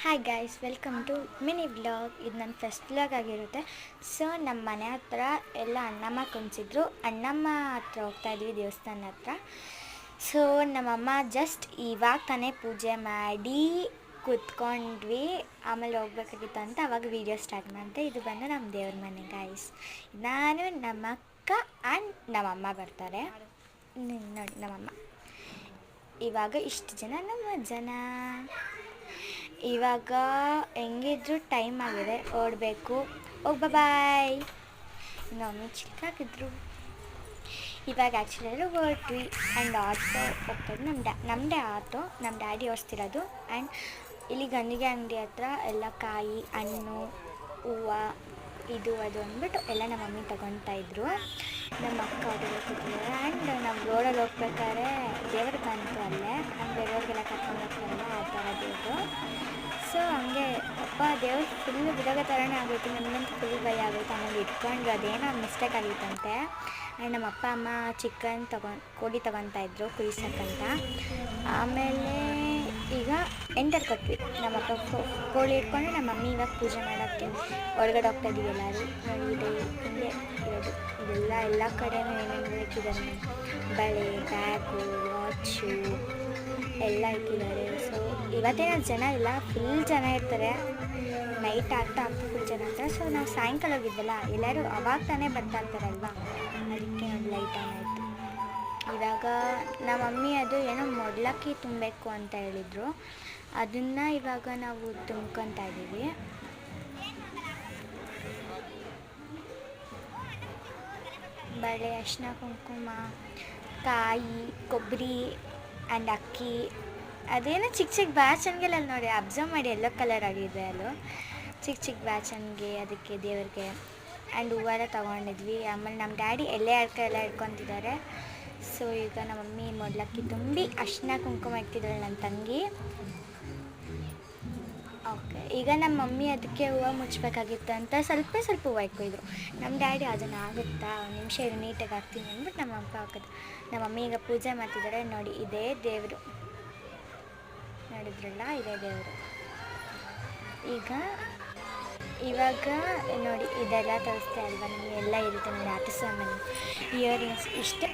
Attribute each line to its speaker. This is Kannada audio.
Speaker 1: Hi guys, welcome to mini vlog. ಇದು ನನ್ನ ಫಸ್ಟ್ ವ್ಲಾಗ್ ಆಗಿರುತ್ತೆ. ಸೊ ನಮ್ಮ ಮನೆ ಹತ್ರ ಎಲ್ಲ ಅಣ್ಣಮ್ಮ ಕುಣಿಸಿದ್ರು. ಅಣ್ಣಮ್ಮ ಹತ್ರ ಹೋಗ್ತಾಯಿದ್ವಿ, ದೇವಸ್ಥಾನ ಹತ್ರ. ಸೊ ನಮ್ಮಮ್ಮ ಜಸ್ಟ್ ಇವಾಗ ತಾನೇ ಪೂಜೆ ಮಾಡಿ ಕೂತ್ಕೊಂಡ್ವಿ. ಆಮೇಲೆ ಹೋಗ್ಬೇಕಾಗಿತ್ತು ಅಂತ ಅವಾಗ ವೀಡಿಯೋ ಸ್ಟಾರ್ಟ್ ಮಾಡಿದೆ. ಇದು ಬಂದು ನಮ್ಮ ದೇವ್ರ ಮನೆ ಗೈಸ್. ನಾನು, ನಮ್ಮ ಅಕ್ಕ ಆ್ಯಂಡ್ ನಮ್ಮಮ್ಮ ಬರ್ತಾರೆ. ನೋಡಿ ನಮ್ಮಮ್ಮ. ಇವಾಗ ಇಷ್ಟು ಜನ ನಮ್ಮ ಜನ. ಇವಾಗ ಹೆಂಗಿದ್ರು ಟೈಮ್ ಆಗಿದೆ, ಓಡಬೇಕು. ಬಾಯ್. ಮಮ್ಮಿ ಚಿಕ್ಕಾಗಿದ್ರು. ಇವಾಗ ಆ್ಯಕ್ಚುಲಿ ಎಲ್ಲ ಹೊರಟ್ವಿ. ಆ್ಯಂಡ್ ಆಟೋ ಹೋಗ್ತದೆ, ನಮ್ಮದೇ ಆಟೋ, ನಮ್ಮ ಡ್ಯಾಡಿ ಓಡಿಸ್ತಿರೋದು. ಆ್ಯಂಡ್ ಇಲ್ಲಿ ಗಂಜಿಗೆ ಅಂಗಡಿ ಹತ್ರ ಎಲ್ಲ ಕಾಯಿ, ಹಣ್ಣು, ಹೂವು, ಇದು ಅದು ಅಂದ್ಬಿಟ್ಟು ಎಲ್ಲ ನಮ್ಮ ಮಮ್ಮಿ ತೊಗೊತಾಯಿದ್ರು. ನಮ್ಮ ಅಕ್ಕ ಅದೆಲ್ಲ ಕೂತಿದ್ದಾರೆ. ಆ್ಯಂಡ್ ನಾವು ರೋಡಲ್ಲಿ ಹೋಗ್ಬೇಕಾದ್ರೆ ದೇವ್ರ ಬಂತು ಅಲ್ಲೇ. ಆ್ಯಂಡ್ ಬೇರೆಯವ್ರಿಗೆಲ್ಲ ಕರ್ಕೊಂಡು ಹೋಗ್ತಾರಲ್ಲ ಆ ಥರ ದೇವರು. ಸೊ ಹಂಗೆ ದೇವ್ರು ಫುಲ್ ಬಿಡೋಗ ಥರನೇ ಆಗೋಯ್ತು. ನಮಗಂತೂ ಫುಲ್ ಭಯ ಆಗೋಯ್ತು. ಆಮೇಲೆ ಇಟ್ಕೊಂಡ್ರು, ಅದೇನೋ ಮಿಸ್ಟೇಕ್ ಆಗಿತ್ತಂತೆ. ಆ್ಯಂಡ್ ನಮ್ಮ ಅಪ್ಪ ಅಮ್ಮ ಚಿಕನ್ ಕೋಳಿ ತೊಗೊತಾಯಿದ್ರು ಕುಯ್ಸಕ್ಕಂತ. ಆಮೇಲೆ ಈಗ ಎಂಟರ್ ಕೊಟ್ವಿ. ನಮ್ಮ ಅಪ್ಪ ಕೋಳಿ ಇಟ್ಕೊಂಡು ನಮ್ಮ ಮಮ್ಮಿ ಇವಾಗ ಪೂಜೆ ಮಾಡೋಕ್ಕೆ ಒಳಗಡೆ ಹೋಗ್ತಾಯಿದ್ದೀವಿ ಎಲ್ಲರೂ. ನೋಡಿ ಇದೆ ಹಿಂಗೆ ಇರೋದು. ಇದೆಲ್ಲ ಎಲ್ಲ ಕಡೆಯೂ ಏನೇನು ಇಟ್ಟಿದ್ದಾರೆ, ಬಳೆ, ಬ್ಯಾಗು, ವಾಚು ಎಲ್ಲ ಇಟ್ಟಿದ್ದಾರೆ. ಸೊ ಇವತ್ತೇನೋ ಜನ ಇಲ್ಲ, ಫುಲ್ ಜನ ಇರ್ತಾರೆ. ನೈಟ್ ಆಗ್ತಾ ಫುಲ್ ಜನ ಇರ್ತಾರೆ. ಸೊ ನಾವು ಸಾಯಂಕಾಲ ಹೋಗಿದ್ವಲ್ಲ, ಎಲ್ಲರೂ ಅವಾಗ ತಾನೇ ಬರ್ತಾ ಇರ್ತಾರಲ್ವ, ಅದಕ್ಕೆ ನೋಡಿ ಲೈಟ್ ಆನ್ ಆಯಿತು. ಇವಾಗ ನಮ್ಮ ಮಮ್ಮಿ ಅದು ಏನೋ ಮೊಡ್ಲಕ್ಕಿ ತುಂಬಬೇಕು ಅಂತ ಹೇಳಿದರು. ಅದನ್ನು ಇವಾಗ ನಾವು ತುಂಬ್ಕೊತಾ ಇದ್ದೀವಿ. ಬಳೆ, ಅರಿಶಿನ, ಕುಂಕುಮ, ಕಾಯಿ, ಕೊಬ್ಬರಿ ಆ್ಯಂಡ್ ಅಕ್ಕಿ. ಅದೇನೋ ಚಿಕ್ಕ ಚಿಕ್ಕ ಬ್ಯಾಚನ್ಗೆಲ್ಲ ನೋಡಿ, ಅಬ್ಸರ್ವ್ ಮಾಡಿ, ಎಲ್ಲೋ ಕಲರ್ ಆಗಿದೆ ಅಲ್ಲೋ. ಚಿಕ್ಕ ಚಿಕ್ಕ ಬ್ಯಾಚನ್ಗೆ, ಅದಕ್ಕೆ ದೇವ್ರಿಗೆ. ಆ್ಯಂಡ್ ಹೂವೆಲ್ಲ ತೊಗೊಂಡಿದ್ವಿ. ಆಮೇಲೆ ನಮ್ಮ ಡ್ಯಾಡಿ ಎಲೆ ಅಡ್ಕೆ ಎಲ್ಲ ಇಟ್ಕೊತಿದ್ದಾರೆ. ಸೊ ಈಗ ನಮ್ಮ ಮಮ್ಮಿ ಮೊಡ್ಲಕ್ಕಿ ತುಂಬಿ ಅರಿಶಿನ ಕುಂಕುಮ ಇಟ್ಟಿದ್ದಾಳೆ ನನ್ನ ತಂಗಿ. ಓಕೆ, ಈಗ ನಮ್ಮ ಮಮ್ಮಿ ಅದಕ್ಕೆ ಹೂವು ಮುಚ್ಚಬೇಕಾಗಿತ್ತು ಅಂತ ಸ್ವಲ್ಪ ಹೂವು ಇಕ್ಕಿದ್ರು. ನಮ್ಮ ಡ್ಯಾಡಿ ಅದನ್ನು ಆಗುತ್ತಾ, ಒಂದು ನಿಮಿಷ ಇದು ನೀಟಾಗಿ ಹಾಕ್ತೀನಿ ಅಂದ್ಬಿಟ್ಟು ನಮ್ಮ ಅಪ್ಪ ಹಾಕೋದು. ನಮ್ಮ ಮಮ್ಮಿ ಈಗ ಪೂಜೆ ಮಾಡ್ತಿದ್ದಾರೆ. ನೋಡಿ ಇದೇ ದೇವರು, ನೋಡಿದ್ರಲ್ಲ, ಇದೇ ದೇವರು. ಇವಾಗ ನೋಡಿ ಇದೆಲ್ಲ ತೋರಿಸ್ತಾ ಅಲ್ವಾ ನಿಮಗೆ, ಎಲ್ಲ ಇರುತ್ತೆ ನೋಡಿ. ಆಟ ಸಾಮಾನು, ಇಯರಿಂಗ್ಸ್, ಇಷ್ಟೇ.